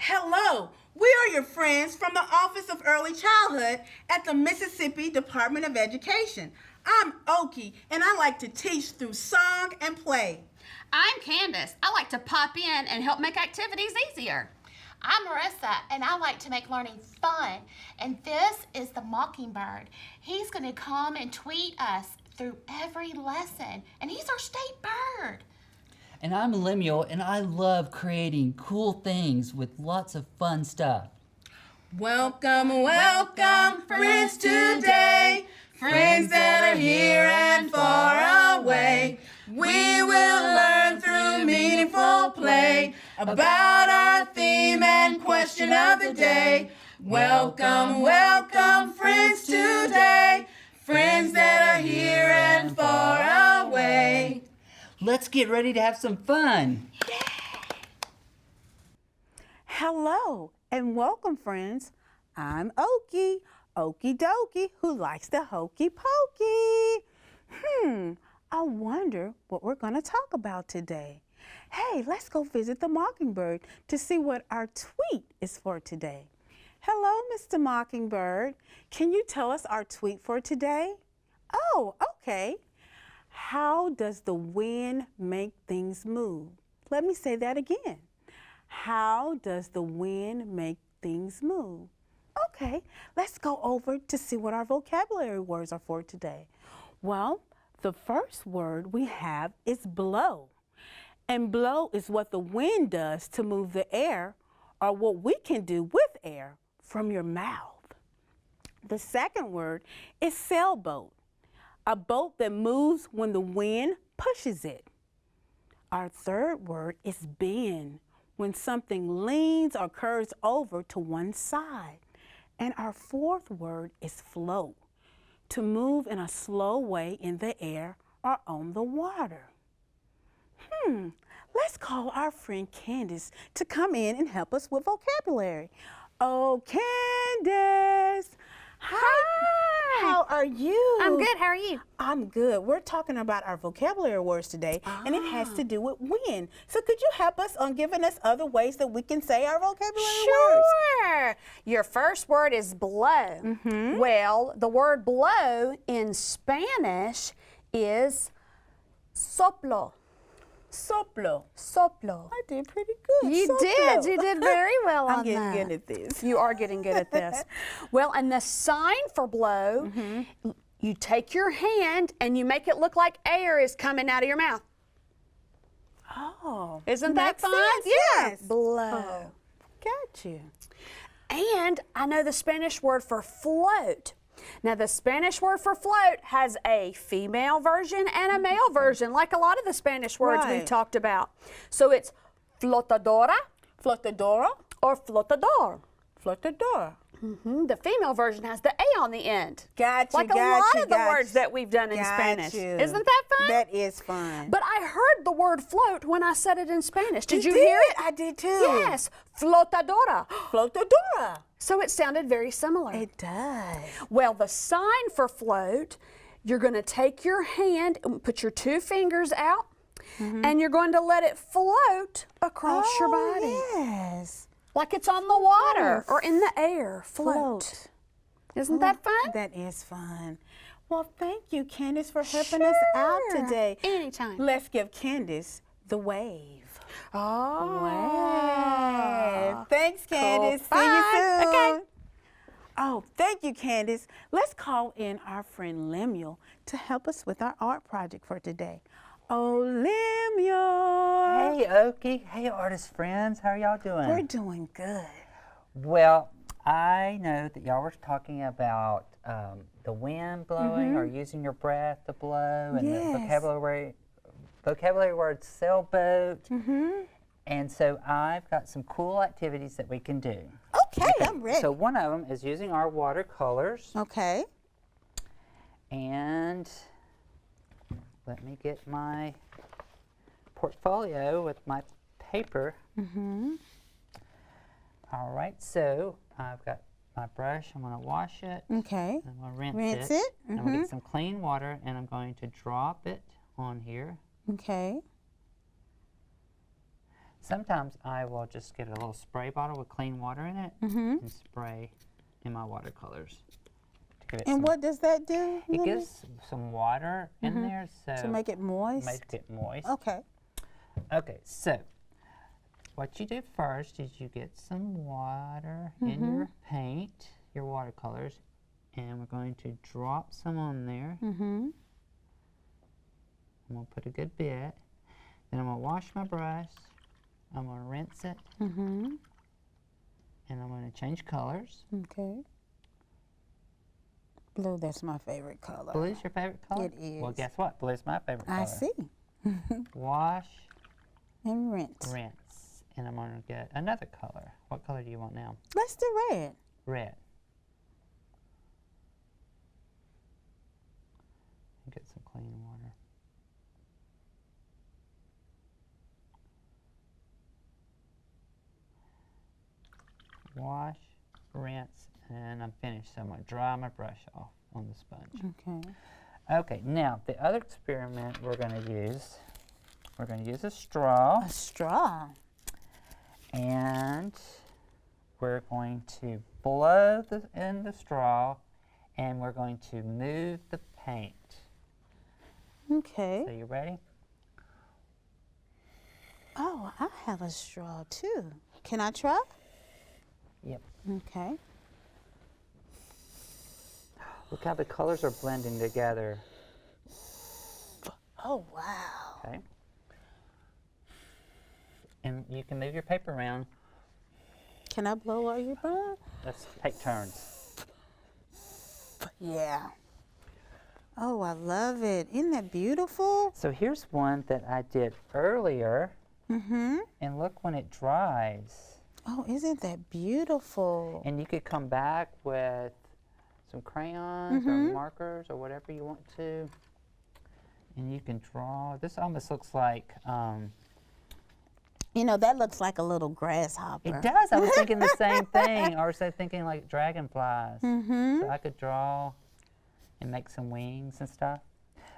Hello, we are your friends from the Office of Early Childhood at the Mississippi Department of Education. I'm Oki, and I like to teach through song and play. I'm Candace. I like to pop in and help make activities easier. I'm Marissa, and I like to make learning fun. And this is the Mockingbird. He's going to come and tweet us through every lesson, and he's our state bird. And I'm Lemuel, and I love creating cool things with lots of fun stuff. Welcome, welcome, friends today. Friends that are here and far away. We will learn through meaningful play about our theme and question of the day. Welcome, welcome, friends today. Friends that are here and far away. Let's get ready to have some fun. Hello and welcome, friends. I'm Okie, Okie Dokie, who likes the hokey pokey. I wonder what we're going to talk about today. Hey, let's go visit the Mockingbird to see what our tweet is for today. Hello, Mr. Mockingbird. Can you tell us our tweet for today? Oh, okay. How does the wind make things move? Let me say that again. How does the wind make things move? Okay, let's go over to see what our vocabulary words are for today. Well, the first word we have is blow. And blow is what the wind does to move the air, or what we can do with air from your mouth. The second word is sailboat, a boat that moves when the wind pushes it. Our third word is bend, when something leans or curves over to one side. And our fourth word is float, to move in a slow way in the air or on the water. Let's call our friend Candace to come in and help us with vocabulary. Oh, Candace! Hi! How are you? I'm good. How are you? I'm good. We're talking about our vocabulary words today, and it has to do with wind. So could you help us on giving us other ways that we can say our vocabulary words? Sure. Your first word is blow. Well, the word blow in Spanish is soplo. Soplo. Soplo. I did pretty good. You Soplo. did. You did very well on I'm getting that. good at this. You are getting good at this. Well, and the sign for blow, you take your hand and you make it look like air is coming out of your mouth. Oh. Isn't that makes fun? sense, Yeah. yes. Blow. Got you. And I know the Spanish word for float. Now, the Spanish word for float has a female version and a male version, like a lot of the Spanish words we've Right. talked about. So it's flotadora Flotadora. or flotador. Flotadora. The female version has the A on the end. Got you, Like a got lot you, of the got words you. that we've done in Got Spanish. you. Isn't that fun? That is fun. But I heard the word float when I said it in Spanish. Did you did? hear it? I did too. Yes, flotadora. Flotadora. So it sounded very similar. It does. Well, the sign for float, you're going to take your hand and put your two fingers out, and you're going to let it float across your body. Yes. Like it's on the water or in the air. Float. Isn't that fun? That is fun. Well, thank you, Candace, for helping us out Sure. today. Anytime. Let's give Candace the wave. Oh. Wave. Thanks, Candace. Cool. See you Bye. soon. Okay. Oh, thank you, Candace. Let's call in our friend Lemuel to help us with our art project for today. Oh, Lemuel. Hey, Oki. Hey, artist friends. How are y'all doing? We're doing good. Well, I know that y'all were talking about the wind blowing or using your breath to blow, and Yes. the vocabulary word sailboat. And so I've got some cool activities that we can do. Okay, I'm ready. So one of them is using our watercolors. Okay. And let me get my portfolio with my paper. All right, so I've got my brush. I'm going to wash it. Okay. I'm going to rinse, Rinse it. it. I'm going to get some clean water, and I'm going to drop it on here. Okay. Sometimes I will just get a little spray bottle with clean water in it and spray in my watercolors. To give it And some, what does that do? it Lily? gives some water in there, so To make it moist? make it moist. Okay. Okay, so what you do first is you get some water in your paint, your watercolors, and we're going to drop some on there. I'm going to put a good bit. Then I'm going to wash my brush. I'm going to rinse it. And I'm going to change colors. Okay. Blue, that's my favorite color. Blue's your favorite color? It is. Well, guess what? Blue's my favorite color. I see. Wash, And rinse. rinse. And I'm going to get another color. What color do you want now? Let's do red. Red. Get some clean water. Wash, rinse, and I'm finished. So I'm going to dry my brush off on the sponge. Okay. Okay, now the other experiment we're going to use a straw, A straw. and we're going to blow in the straw, and we're going to move the paint. Okay. So you ready? Oh, I have a straw too. Can I try? Yep. Okay. Look how the colors are blending together. Oh, wow. Okay. And you can move your paper around. Can I blow while you're blowing? Let's take turns. Yeah. Oh, I love it. Isn't that beautiful? So here's one that I did earlier. And look when it dries. Oh, isn't that beautiful? And you could come back with some crayons or markers or whatever you want to. And you can draw. This almost looks like, You know, that looks like a little grasshopper. it does. I was thinking the same thing. I was thinking like dragonflies. So I could draw and make some wings and stuff.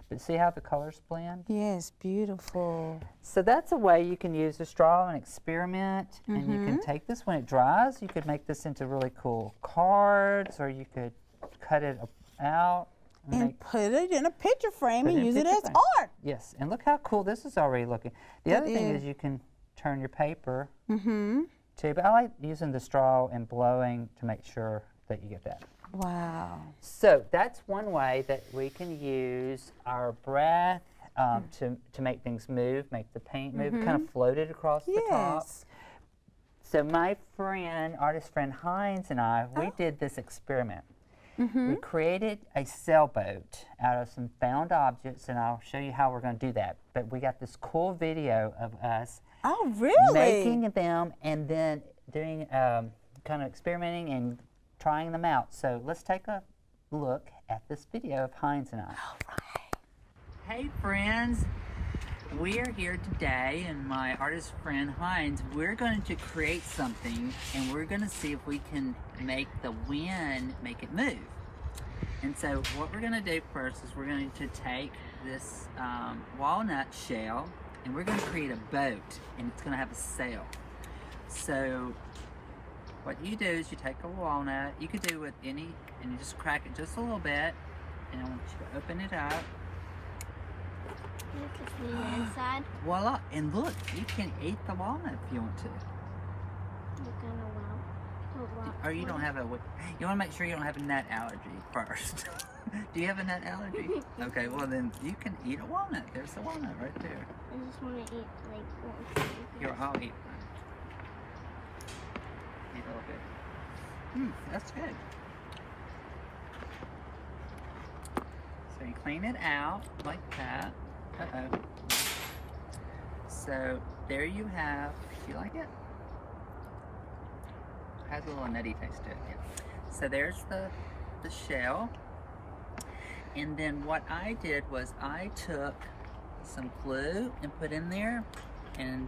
But see how the colors blend? Yes, beautiful. So that's a way you can use a straw and experiment. And you can take this when it dries. You could make this into really cool cards, or you could cut it out And put it in a picture frame Put it and in a use it picture as frame. art. Yes, and look how cool this is already looking. The It other thing is. is you can turn your paper too, but I like using the straw and blowing to make sure that you get that. Wow. So that's one way that we can use our breath to make things move, make the paint move, kind of float it across the top. Yes. So my friend, artist friend Hines and I, we did this experiment. We created a sailboat out of some found objects, and I'll show you how we're going to do that. But we got this cool video of us Oh, really? making them and then doing kind of experimenting and trying them out. So let's take a look at this video of Hines and I. All right. Hey friends, we are here today, and my artist friend Hines, we're going to create something, and we're going to see if we can make the wind make it move. And so what we're going to do first is we're going to take this walnut shell, and we're going to create a boat, and it's going to have a sail. So what you do is you take a walnut, you could do with any, and you just crack it just a little bit, and I want you to open it up. Look at the inside. Voila, and look, you can eat the walnut if you want to. Look at the wow. Or you don't have a, you want to make sure you don't have a nut allergy first. Do you have a nut allergy? Okay, well then you can eat a walnut. There's a walnut right there. I just want to eat like one. Here, I'll eat one. Eat a little bit. That's good. So you clean it out like that. Uh-oh. So there you have, do you like it? Has a little nutty taste to it, yeah. So there's the shell. And then what I did was I took some glue and put in there and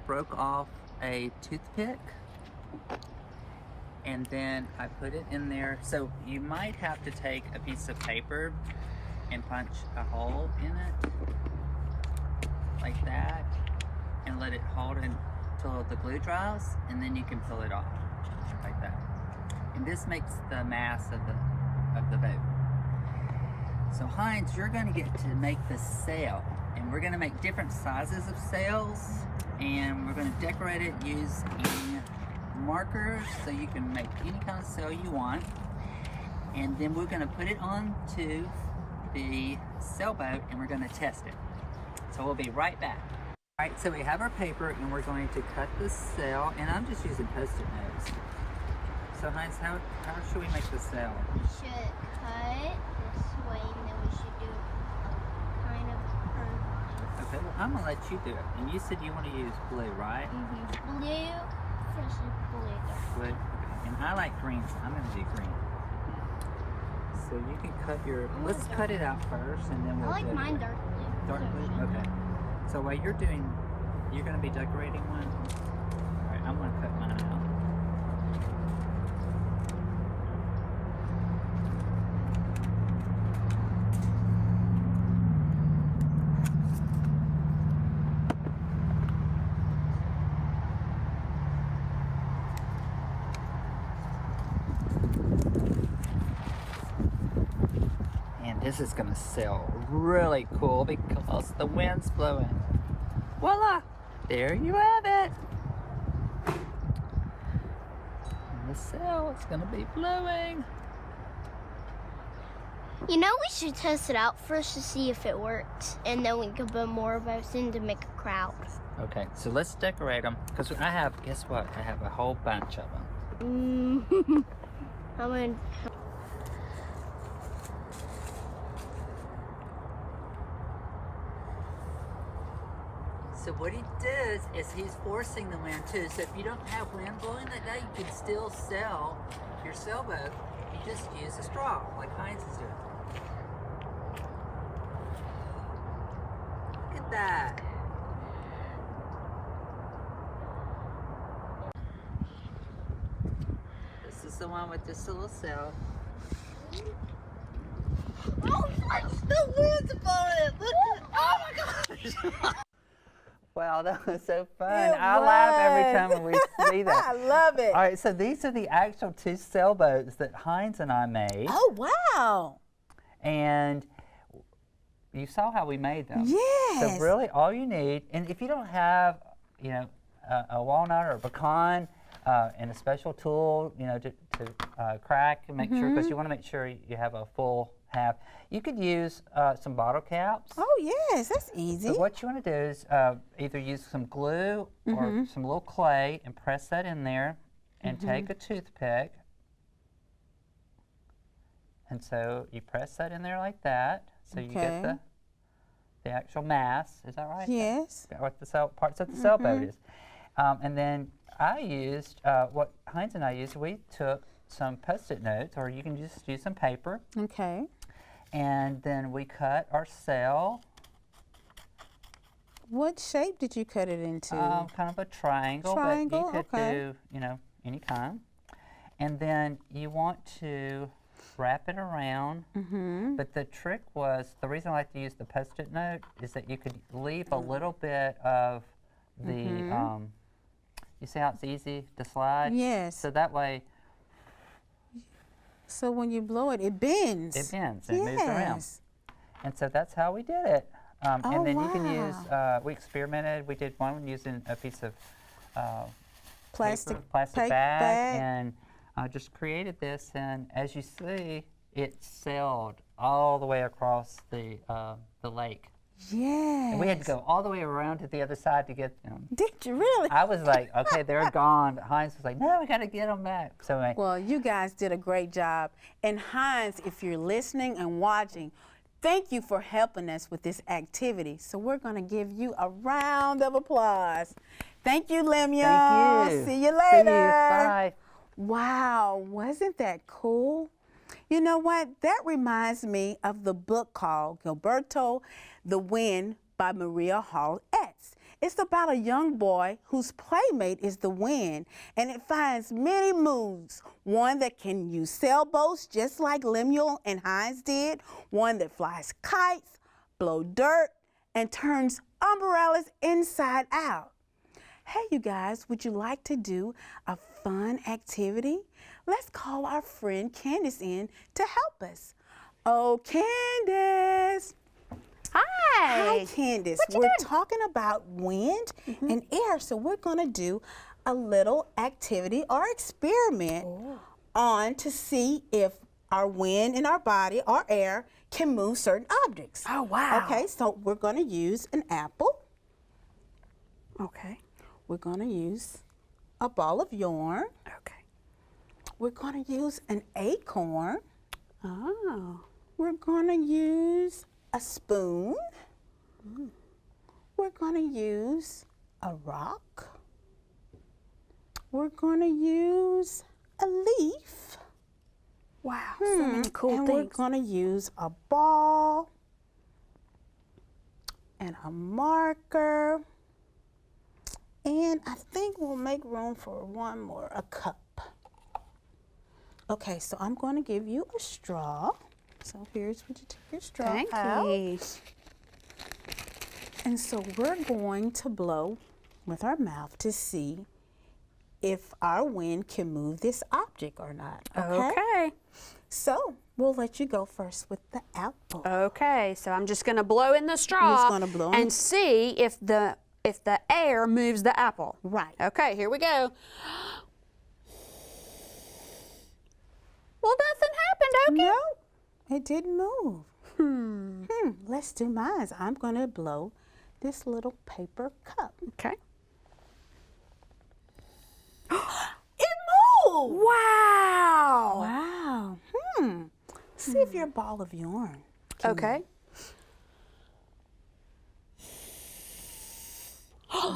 broke off a toothpick. And then I put it in there. So you might have to take a piece of paper and punch a hole in it like that and let it hold. And until the glue dries, and then you can pull it off like that. And this makes the mass of the boat. So Heinz, you're going to get to make the sail, and we're going to make different sizes of sails, and we're going to decorate it using markers so you can make any kind of sail you want. And then we're going to put it onto the sailboat, and we're going to test it. So we'll be right back. All right, so we have our paper, and we're going to cut the sail, and I'm just using Post-it notes. So Heinz, how should we make the sail? We should cut this way, and then we should do kind of curve line. Okay, well, I'm gonna let you do it. And you said you want to use blue, right? Blue, first blue. Blue. Okay. And I like green, so I'm gonna do green. So you can cut your. Let's cut it out first, and then we'll. I like do mine dark blue. Dark blue. Okay. So while you're gonna be decorating one. All right, I'm gonna cut mine out. This is gonna sail really cool because the wind's blowing. Voila! There you have it. And the sail is gonna be blowing. You know, we should test it out first to see if it works, and then we can put more boats in to make a crowd. Okay, so let's decorate them because I have. Guess what? I have a whole bunch of them. How many? So what he does is he's forcing the wind too. So if you don't have wind blowing that day, you can still sail your sailboat. You just use a straw, like Heinz is doing. Look at that. This is the one with just a little sail. Oh, the wind's blowing it. Look at, oh my gosh. Wow, that was so fun. I laugh every time we see that. I love it. All right, so these are the actual 2 sailboats that Heinz and I made. Oh, wow. And you saw how we made them. Yes. So really all you need, and if you don't have, you know, a walnut or a pecan and a special tool, you know, to crack and make sure, because you want to make sure you have a full half. You could use some bottle caps. Oh, yes, that's easy. So what you want to do is either use some glue or some little clay and press that in there and take a toothpick. And so you press that in there like that. So you get the actual mass. Is that right? Yes. What the parts of the sailboat is. And then I used, what Heinz and I used, we took some Post-it notes, or you can just use some paper. Okay. And then we cut our sail. What shape did you cut it into? Kind of a triangle, Triangle, but you could okay. do, you know, any kind. And then you want to wrap it around. But the trick was, the reason I like to use the Post-it note is that you could leave a little bit of the, you see how it's easy to slide? Yes. So that way, so when you blow it, it bends. it bends, it moves around. And so that's how we did it. And then you can use, we experimented, we did one using a piece of Plastic bag, and just created this, and as you see, it sailed all the way across the lake. Yes. And we had to go all the way around to the other side to get them. Did you really? I was like, okay, they're gone. But Heinz was like, no, we got to get them back. So anyway, Well, you guys did a great job. And Heinz, if you're listening and watching, thank you for helping us with this activity. So we're going to give you a round of applause. Thank you, Lemuel. thank you. See you later. See you. Bye. Wow, wasn't that cool? You know what? That reminds me of the book called Gilberto the Wind by Maria Hall Etz. It's about a young boy whose playmate is the wind, and it finds many moods. One that can use sailboats just like Lemuel and Heinz did, one that flies kites, blow dirt, and turns umbrellas inside out. Hey, you guys, would you like to do a fun activity? Let's call our friend Candace in to help us. Oh, Candace. Hi, Hi. Candace. What you We're doing? talking about wind and air, so we're going to do a little activity or experiment on to see if our wind in our body or air can move certain objects. Oh, wow. Okay, so we're going to use an apple. Okay. We're going to use a ball of yarn. Okay. We're going to use an acorn. Oh. We're going to use a spoon. We're going to use a rock. We're going to use a leaf. Wow. So many cool And we're things. going to use a ball and a marker. And I think we'll make room for one more, a cup. Okay, so I'm going to give you a straw. So here's what you take your straw Thank out. you. And so we're going to blow with our mouth to see if our wind can move this object or not. Okay. So we'll let you go first with the apple. Okay. So I'm just going to blow in the straw gonna blow in. and see if the air moves the apple. Right. Okay, here we go. Well, nothing happened, Okie. No, it didn't move. Let's do mine. I'm going to blow this little paper cup. Okay. It moved! Wow. Wow. See if your ball of yarn. Okay.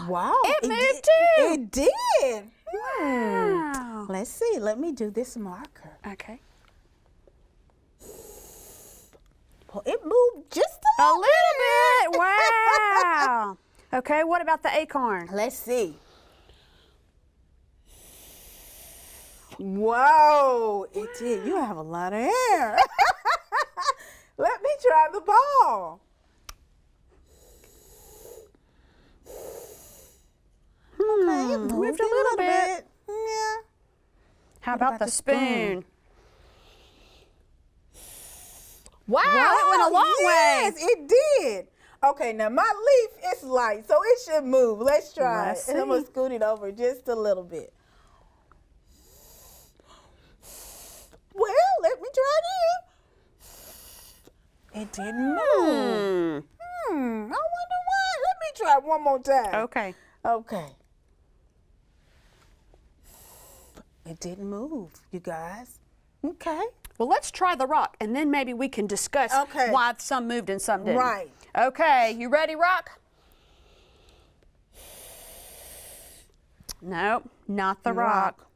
Wow. It moved did- too. It did. Wow. Let's see. Let me do this marker. Okay. Well, it moved just a A little little bit. Wow. Okay, what about the acorn? Let's see. Whoa, it did. You have a lot of air. Let me try the ball. Okay, it moved a little bit. Yeah. How What about about the the spoon? spoon? Wow, it went a long yes, way. it did. Okay, now my leaf is light, so it should move. Let's try Let's it. And I'm going to see. scoot it over just a little bit. Well, let me try it. It didn't move. I wonder why. Let me try it one more time. Okay. Okay. It didn't move, you guys. Okay. Well, let's try the rock, and then maybe we can discuss Okay. why some moved and some didn't. Right. Okay, you ready, Rock? Nope, not the rock.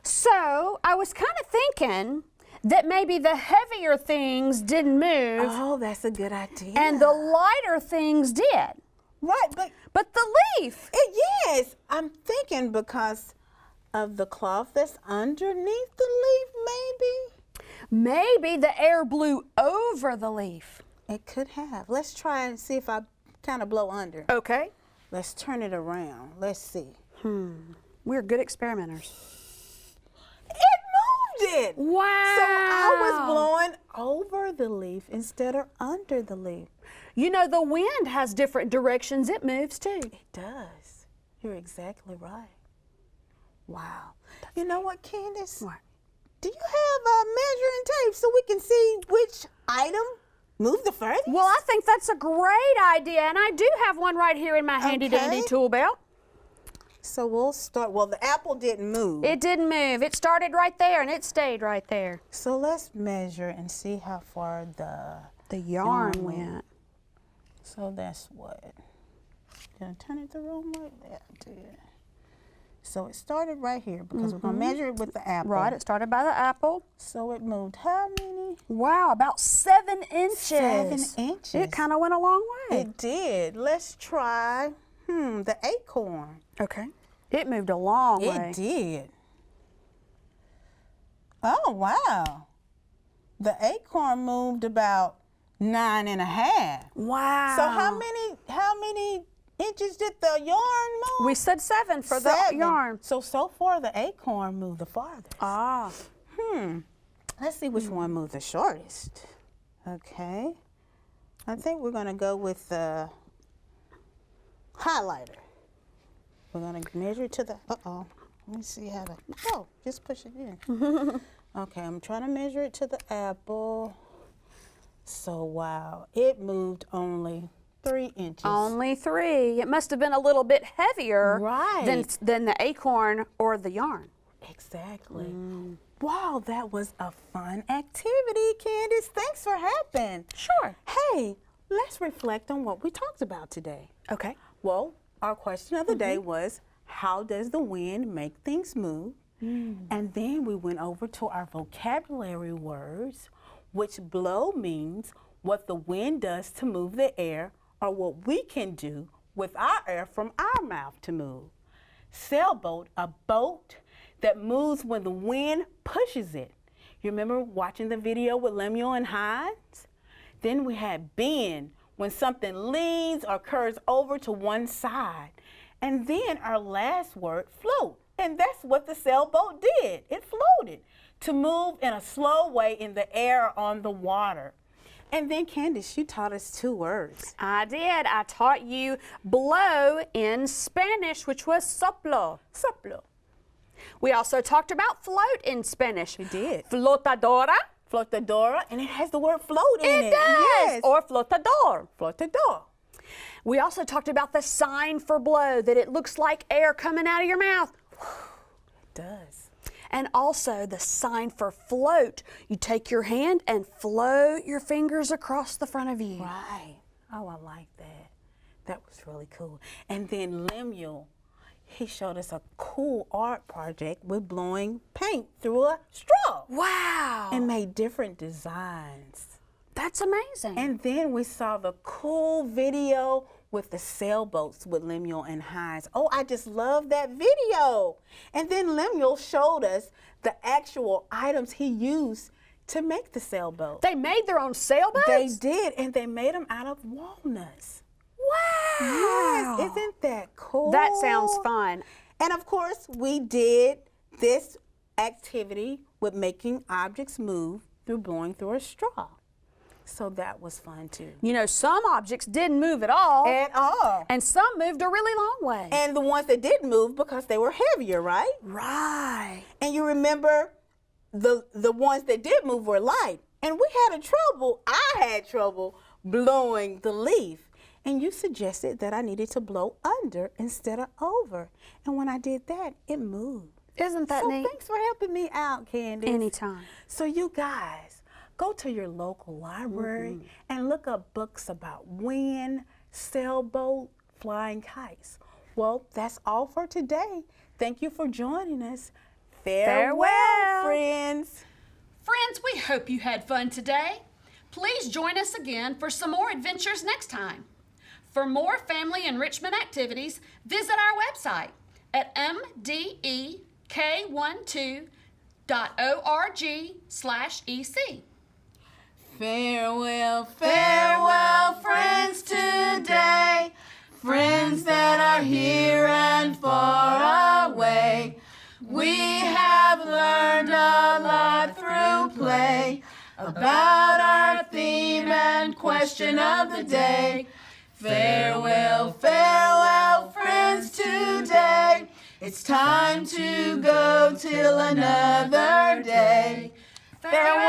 So, I was kind of thinking that maybe the heavier things didn't move, Oh, that's a good idea. and the lighter things did. right, But the leaf, yes, I'm thinking because of the cloth that's underneath the leaf, maybe the air blew over the leaf. maybe. It could have. Let's try and see if I kind of blow under. Okay. Let's turn it around. Let's see. We're good experimenters. It moved it. Wow. So I was blowing over the leaf instead of under the leaf. You know, the wind has different directions. It moves too. It does. You're exactly right. Wow. You know what, Candace? What? Do you have a measuring tape so we can see which item moved the furthest? Well, I think that's a great idea, and I do have one right here in my handy dandy Okay. tool belt. So we'll start. Well, the apple didn't move. It didn't move. It started right there, and it stayed right there. So let's measure and see how far The yarn Yarn went. So that's what? Did I turn it the wrong way? Yeah, I did. So it started right here because we're going to measure it with the apple. Right, it started by the apple. So it moved how many? Wow, about 7 inches. 7 inches. It kind of went a long way. It did. Let's try the acorn. Okay. It moved a long way. It did. Oh, wow. The acorn moved about 9.5. Wow. So how many inches did the yarn move? We said 7 for the 7. yarn. So far the acorn moved the farthest. Ah. Let's see which one moved the shortest. Okay. I think we're going to go with the highlighter. We're going to measure it to the, uh-oh. Let me see how to, oh, just push it in. Okay, I'm trying to measure it to the apple. So, wow, it moved only 3 inches. Only 3. It must have been a little bit heavier Right. than the acorn or the yarn. Exactly. Wow, that was a fun activity, Candace. Thanks for helping. Sure. Hey, let's reflect on what we talked about today. Okay. Well, our question of the day was, how does the wind make things move? And then we went over to our vocabulary words, which blow means what the wind does to move the air or what we can do with our air from our mouth to move. Sailboat, a boat that moves when the wind pushes it. You remember watching the video with Lemuel and Hines? Then we had bend, when something leans or curves over to one side. And then our last word, float. And that's what the sailboat did. It floated to move in a slow way in the air or on the water. And then Candace, you taught us 2 words. I did. I taught you blow in Spanish, which was soplo. Soplo. We also talked about float in Spanish. We did. Flotadora. Flotadora, and it has the word float in it. It does. Yes. Or flotador. Flotador. We also talked about the sign for blow, that it looks like air coming out of your mouth. It does. And also the sign for float. You take your hand and float your fingers across the front of you. Right. Oh, I like that. That was really cool. And then Lemuel, he showed us a cool art project with blowing paint through a straw. Wow. And made different designs. That's amazing. And then we saw the cool video with the sailboats with Lemuel and Hines. Oh, I just love that video. And then Lemuel showed us the actual items he used to make the sailboat. They made their own sailboats? They did, and they made them out of walnuts. Wow. Yes, isn't that cool? That sounds fun. And of course, we did this activity with making objects move through blowing through a straw. So that was fun too. You know, some objects didn't move at all. At all. And some moved a really long way. And the ones that did move because they were heavier, right? Right. And you remember the ones that did move were light. And I had trouble blowing the leaf. And you suggested that I needed to blow under instead of over. And when I did that, it moved. Isn't that neat? Thanks for helping me out, Candace. Anytime. So you guys, go to your local library and look up books about wind, sailboat, flying kites. Well, that's all for today. Thank you for joining us. Farewell, friends. Friends, we hope you had fun today. Please join us again for some more adventures next time. For more family enrichment activities, visit our website at mdek4.1.org/ec. Farewell, farewell, friends today, friends that are here and far away. We have learned a lot through play about our theme and question of the day. Farewell, farewell, friends today. It's time to go till another day. Farewell.